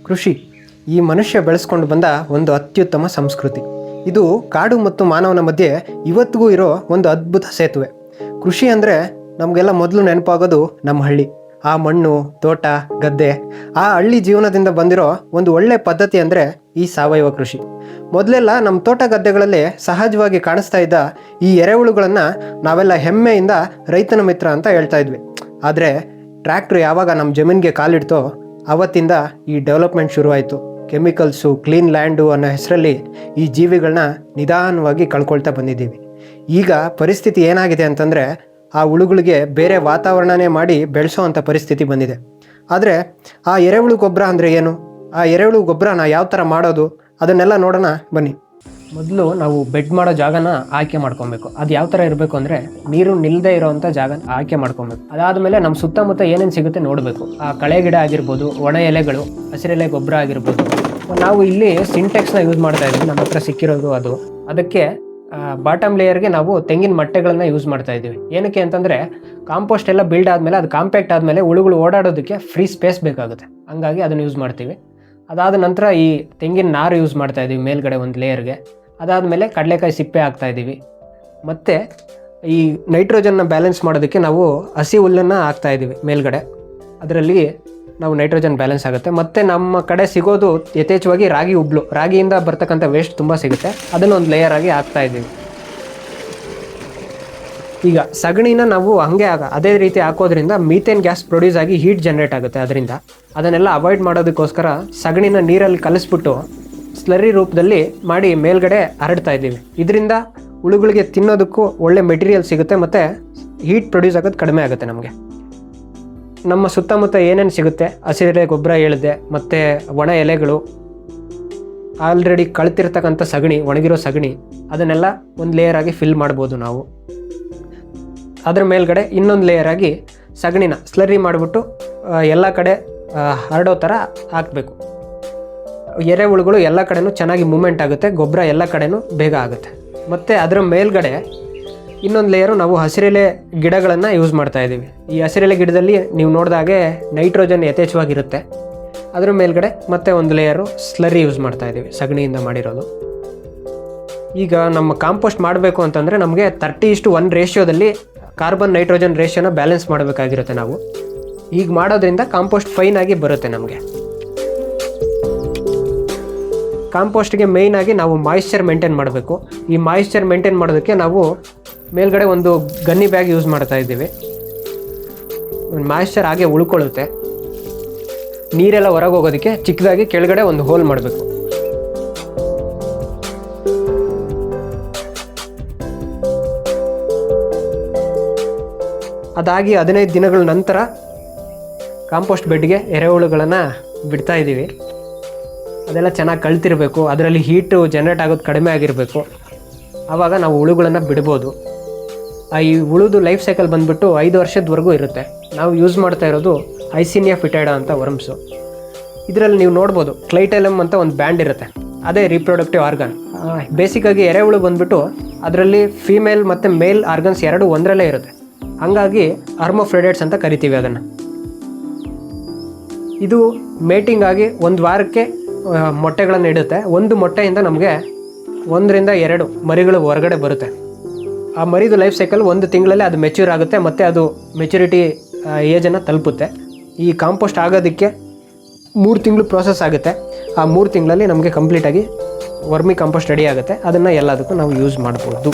ಕೃಷಿ ಈ ಮನುಷ್ಯ ಬೆಳೆಸ್ಕೊಂಡು ಬಂದ ಒಂದು ಅತ್ಯುತ್ತಮ ಸಂಸ್ಕೃತಿ. ಇದು ಕಾಡು ಮತ್ತು ಮಾನವನ ಮಧ್ಯೆ ಇವತ್ತಿಗೂ ಇರೋ ಒಂದು ಅದ್ಭುತ ಸೇತುವೆ. ಕೃಷಿ ಅಂದರೆ ನಮಗೆಲ್ಲ ಮೊದಲು ನೆನಪಾಗೋದು ನಮ್ಮ ಹಳ್ಳಿ, ಆ ಮಣ್ಣು, ತೋಟ, ಗದ್ದೆ. ಆ ಹಳ್ಳಿ ಜೀವನದಿಂದ ಬಂದಿರೋ ಒಂದು ಒಳ್ಳೆ ಪದ್ಧತಿ ಅಂದರೆ ಈ ಸಾವಯವ ಕೃಷಿ. ಮೊದಲೆಲ್ಲ ನಮ್ಮ ತೋಟ ಗದ್ದೆಗಳಲ್ಲಿ ಸಹಜವಾಗಿ ಕಾಣಿಸ್ತಾ ಇದ್ದ ಈ ಎರೆಹುಳುಗಳನ್ನು ನಾವೆಲ್ಲ ಹೆಮ್ಮೆಯಿಂದ ರೈತನ ಮಿತ್ರ ಅಂತ ಹೇಳ್ತಾ ಇದ್ವಿ. ಆದರೆ ಟ್ರ್ಯಾಕ್ಟ್ರ್ ಯಾವಾಗ ನಮ್ಮ ಜಮೀನಿಗೆ ಕಾಲಿಡ್ತೋ ಅವತ್ತಿಂದ ಈ ಡೆವಲಪ್ಮೆಂಟ್ ಶುರುವಾಯಿತು. ಕೆಮಿಕಲ್ಸು, ಕ್ಲೀನ್ ಲ್ಯಾಂಡು ಅನ್ನೋ ಹೆಸರಲ್ಲಿ ಈ ಜೀವಿಗಳನ್ನ ನಿಧಾನವಾಗಿ ಕಳ್ಕೊಳ್ತಾ ಬಂದಿದ್ದೀವಿ. ಈಗ ಪರಿಸ್ಥಿತಿ ಏನಾಗಿದೆ ಅಂತಂದರೆ ಆ ಹುಳುಗಳಿಗೆ ಬೇರೆ ವಾತಾವರಣನೇ ಮಾಡಿ ಬೆಳೆಸೋ ಅಂಥ ಪರಿಸ್ಥಿತಿ ಬಂದಿದೆ. ಆದರೆ ಆ ಎರೆಹುಳು ಗೊಬ್ಬರ ಅಂದರೆ ಏನು, ಆ ಎರೆಹುಳು ಗೊಬ್ಬರನ ಯಾವ ಥರ ಮಾಡೋದು, ಅದನ್ನೆಲ್ಲ ನೋಡೋಣ ಬನ್ನಿ. ಮೊದಲು ನಾವು ಬೆಡ್ ಮಾಡೋ ಜಾಗನ ಆಯ್ಕೆ ಮಾಡ್ಕೊಬೇಕು. ಅದು ಯಾವ ಥರ ಇರಬೇಕು ಅಂದರೆ ನೀರು ನಿಲ್ಲದೆ ಇರೋವಂಥ ಜಾಗ ಆಯ್ಕೆ ಮಾಡ್ಕೊಬೇಕು. ಅದಾದಮೇಲೆ ನಮ್ಮ ಸುತ್ತಮುತ್ತ ಏನೇನು ಸಿಗುತ್ತೆ ನೋಡಬೇಕು. ಆ ಕಳೆ ಗಿಡ ಆಗಿರ್ಬೋದು, ಒಣ ಎಲೆಗಳು, ಹಸಿರೆಲೆ ಗೊಬ್ಬರ ಆಗಿರ್ಬೋದು. ನಾವು ಇಲ್ಲಿ ಸಿಂಟೆಕ್ಸ್ನ ಯೂಸ್ ಮಾಡ್ತಾ ಇದ್ದೀವಿ, ನಮ್ಮ ಹತ್ರ ಸಿಕ್ಕಿರೋದು ಅದು. ಅದಕ್ಕೆ ಬಾಟಮ್ ಲೇಯರ್ಗೆ ನಾವು ತೆಂಗಿನ ಮಟ್ಟೆಗಳನ್ನ ಯೂಸ್ ಮಾಡ್ತಾ ಇದ್ದೀವಿ. ಏನಕ್ಕೆ ಅಂತಂದರೆ ಕಾಂಪೋಸ್ಟ್ ಎಲ್ಲ ಬಿಲ್ಡ್ ಆದಮೇಲೆ, ಅದು ಕಾಂಪ್ಯಾಕ್ಟ್ ಆದಮೇಲೆ ಹುಳುಗಳು ಓಡಾಡೋದಕ್ಕೆ ಫ್ರೀ ಸ್ಪೇಸ್ ಬೇಕಾಗುತ್ತೆ. ಹಂಗಾಗಿ ಅದನ್ನು ಯೂಸ್ ಮಾಡ್ತೀವಿ. ಅದಾದ ನಂತರ ಈ ತೆಂಗಿನ ನಾರು ಯೂಸ್ ಮಾಡ್ತಾ ಇದ್ದೀವಿ ಮೇಲ್ಗಡೆ ಒಂದು ಲೇಯರ್ಗೆ. ಅದಾದಮೇಲೆ ಕಡಲೆಕಾಯಿ ಸಿಪ್ಪೆ ಹಾಕ್ತಾ ಇದ್ದೀವಿ. ಮತ್ತು ಈ ನೈಟ್ರೋಜನ್ನ ಬ್ಯಾಲೆನ್ಸ್ ಮಾಡೋದಕ್ಕೆ ನಾವು ಹಸಿ ಹುಲ್ಲನ್ನು ಹಾಕ್ತಾ ಇದ್ದೀವಿ ಮೇಲ್ಗಡೆ. ಅದರಲ್ಲಿ ನಾವು ನೈಟ್ರೋಜನ್ ಬ್ಯಾಲೆನ್ಸ್ ಆಗುತ್ತೆ. ಮತ್ತು ನಮ್ಮ ಕಡೆ ಸಿಗೋದು ಯಥೇಚ್ಛವಾಗಿ ರಾಗಿ ಹುಬ್ಳು, ರಾಗಿಯಿಂದ ಬರ್ತಕ್ಕಂಥ ವೇಸ್ಟ್ ತುಂಬ ಸಿಗುತ್ತೆ. ಅದನ್ನು ಒಂದು ಲೇಯರ್ ಆಗಿ ಹಾಕ್ತಾ ಇದ್ದೀವಿ. ಈಗ ಸಗಣಿನ ನಾವು ಹಾಗೆ ಅದೇ ರೀತಿ ಹಾಕೋದ್ರಿಂದ ಮೀಥೇನ್ ಗ್ಯಾಸ್ ಪ್ರೊಡ್ಯೂಸ್ ಆಗಿ ಹೀಟ್ ಜನ್ರೇಟ್ ಆಗುತ್ತೆ. ಅದರಿಂದ ಅದನ್ನೆಲ್ಲ ಅವಾಯ್ಡ್ ಮಾಡೋದಕ್ಕೋಸ್ಕರ ಸಗಣಿನ ನೀರಲ್ಲಿ ಕಲಿಸ್ಬಿಟ್ಟು ಸ್ಲರಿ ರೂಪದಲ್ಲಿ ಮಾಡಿ ಮೇಲ್ಗಡೆ ಹರಡ್ತಾ ಇದ್ದೀವಿ. ಇದರಿಂದ ಹುಳುಗಳಿಗೆ ತಿನ್ನೋದಕ್ಕೂ ಒಳ್ಳೆ ಮೆಟೀರಿಯಲ್ ಸಿಗುತ್ತೆ ಮತ್ತು ಹೀಟ್ ಪ್ರೊಡ್ಯೂಸ್ ಆಗೋದು ಕಡಿಮೆ ಆಗುತ್ತೆ. ನಮಗೆ ನಮ್ಮ ಸುತ್ತಮುತ್ತ ಏನೇನು ಸಿಗುತ್ತೆ, ಹಸಿರೆಲೆ ಗೊಬ್ಬರ ಹೇಳಿದೆ, ಮತ್ತು ಒಣ ಎಲೆಗಳು, ಆಲ್ರೆಡಿ ಕಳ್ತಿರ್ತಕ್ಕಂಥ ಸಗಣಿ, ಒಣಗಿರೋ ಸಗಣಿ, ಅದನ್ನೆಲ್ಲ ಒಂದು ಲೇಯರ್ ಆಗಿ ಫಿಲ್ ಮಾಡ್ಬೋದು ನಾವು. ಅದ್ರ ಮೇಲ್ಗಡೆ ಇನ್ನೊಂದು ಲೇಯರ್ ಆಗಿ ಸಗಣಿನ ಸ್ಲರಿ ಮಾಡಿಬಿಟ್ಟು ಎಲ್ಲ ಕಡೆ ಹರಡೋ ಥರ ಹಾಕಬೇಕು. ಎರೆಹುಳುಗಳು ಎಲ್ಲ ಕಡೆನೂ ಚೆನ್ನಾಗಿ ಮೂಮೆಂಟ್ ಆಗುತ್ತೆ, ಗೊಬ್ಬರ ಎಲ್ಲ ಕಡೆನೂ ಬೇಗ ಆಗುತ್ತೆ. ಮತ್ತು ಅದರ ಮೇಲ್ಗಡೆ ಇನ್ನೊಂದು ಲೇಯರು ನಾವು ಹಸಿರೆಲೆ ಗಿಡಗಳನ್ನು ಯೂಸ್ ಮಾಡ್ತಾ ಇದ್ದೀವಿ. ಈ ಹಸಿರೆಲೆ ಗಿಡದಲ್ಲಿ ನೀವು ನೋಡಿದಾಗೆ ನೈಟ್ರೋಜನ್ ಯಥೇಚ್ಛವಾಗಿರುತ್ತೆ. ಅದರ ಮೇಲ್ಗಡೆ ಮತ್ತೆ ಒಂದು ಲೇಯರು ಸ್ಲರಿ ಯೂಸ್ ಮಾಡ್ತಾ ಇದ್ದೀವಿ, ಸಗಣಿಯಿಂದ ಮಾಡಿರೋದು. ಈಗ ನಮ್ಮ ಕಾಂಪೋಸ್ಟ್ ಮಾಡಬೇಕು ಅಂತಂದರೆ ನಮಗೆ 30:1 ರೇಷಿಯೋದಲ್ಲಿ ಕಾರ್ಬನ್ ನೈಟ್ರೋಜನ್ ರೇಷಿಯೋನ ಬ್ಯಾಲೆನ್ಸ್ ಮಾಡಬೇಕಾಗಿರುತ್ತೆ ನಾವು. ಈಗ ಮಾಡೋದ್ರಿಂದ ಕಾಂಪೋಸ್ಟ್ ಫೈನ್ ಆಗಿ ಬರುತ್ತೆ ನಮಗೆ. ಕಾಂಪೋಸ್ಟ್ಗೆ ಮೇಯ್ನಾಗಿ ನಾವು ಮಾಯಿಶ್ಚರ್ ಮೇಂಟೈನ್ ಮಾಡಬೇಕು. ಈ ಮಾಯಿಶ್ಚರ್ ಮೇಂಟೈನ್ ಮಾಡೋದಕ್ಕೆ ನಾವು ಮೇಲ್ಗಡೆ ಒಂದು ಗನ್ನಿ ಬ್ಯಾಗ್ ಯೂಸ್ ಮಾಡ್ತಾ ಇದ್ದೀವಿ. ಮಾಯಿಶ್ಚರ್ ಹಾಗೆ ಉಳ್ಕೊಳ್ಳುತ್ತೆ. ನೀರೆಲ್ಲ ಹೊರಗೆ ಹೋಗೋದಕ್ಕೆ ಚಿಕ್ಕದಾಗಿ ಕೆಳಗಡೆ ಒಂದು ಹೋಲ್ ಮಾಡಬೇಕು. ಅದಾಗಿ 15 ದಿನಗಳ ನಂತರ ಕಾಂಪೋಸ್ಟ್ ಬೆಡ್ಗೆ ಎರೆಹುಳುಗಳನ್ನು ಬಿಡ್ತಾ ಇದ್ದೀವಿ. ಅದೆಲ್ಲ ಚೆನ್ನಾಗಿ ಕಳ್ತಿರಬೇಕು, ಅದರಲ್ಲಿ ಹೀಟು ಜನ್ರೇಟ್ ಆಗೋದು ಕಡಿಮೆ ಆಗಿರಬೇಕು. ಆವಾಗ ನಾವು ಹುಳುಗಳನ್ನು ಬಿಡ್ಬೋದು. ಈ ಹುಳುದು ಲೈಫ್ ಸೈಕಲ್ ಬಂದುಬಿಟ್ಟು 5 ವರ್ಷದವರೆಗೂ ಇರುತ್ತೆ. ನಾವು ಯೂಸ್ ಮಾಡ್ತಾ ಇರೋದು ಐಸಿನಿಯಾ ಫಿಟೈಡಾ ಅಂತ ವರ್ಮ್ಸು. ಇದರಲ್ಲಿ ನೀವು ನೋಡ್ಬೋದು ಕ್ಲೈಟೆಲಮ್ ಅಂತ ಒಂದು ಬ್ಯಾಂಡ್ ಇರುತ್ತೆ, ಅದೇ ರೀಪ್ರೊಡಕ್ಟಿವ್ ಆರ್ಗನ್. ಬೇಸಿಕ್ಕಾಗಿ ಎರೆಹುಳು ಬಂದುಬಿಟ್ಟು ಅದರಲ್ಲಿ ಫೀಮೇಲ್ ಮತ್ತು ಮೇಲ್ ಆರ್ಗನ್ಸ್ ಎರಡು ಒಂದರಲ್ಲೇ ಇರುತ್ತೆ. ಹಾಗಾಗಿ ಹರ್ಮೋಫ್ರೆಡೇಟ್ಸ್ ಅಂತ ಕರಿತೀವಿ ಅದನ್ನು. ಇದು ಮೇಟಿಂಗ್ ಆಗಿ 1 ವಾರಕ್ಕೆ ಮೊಟ್ಟೆಗಳನ್ನು ಇಡುತ್ತೆ. ಒಂದು ಮೊಟ್ಟೆಯಿಂದ ನಮಗೆ 1 ರಿಂದ 2 ಮರಿಗಳು ಹೊರಗಡೆ ಬರುತ್ತೆ. ಆ ಮರಿದು ಲೈಫ್ ಸೈಕಲ್ 1 ತಿಂಗಳಲ್ಲಿ ಅದು ಮೆಚ್ಯೂರ್ ಆಗುತ್ತೆ ಮತ್ತು ಅದು ಮೆಚುರಿಟಿ ಏಜನ್ನು ತಲುಪುತ್ತೆ. ಈ ಕಾಂಪೋಸ್ಟ್ ಆಗೋದಕ್ಕೆ 3 ತಿಂಗಳು ಪ್ರೋಸೆಸ್ ಆಗುತ್ತೆ. ಆ 3 ತಿಂಗಳಲ್ಲಿ ನಮಗೆ ಕಂಪ್ಲೀಟಾಗಿ ವರ್ಮಿ ಕಾಂಪೋಸ್ಟ್ ರೆಡಿ ಆಗುತ್ತೆ. ಅದನ್ನು ಎಲ್ಲದಕ್ಕೂ ನಾವು ಯೂಸ್ ಮಾಡ್ಬೋದು.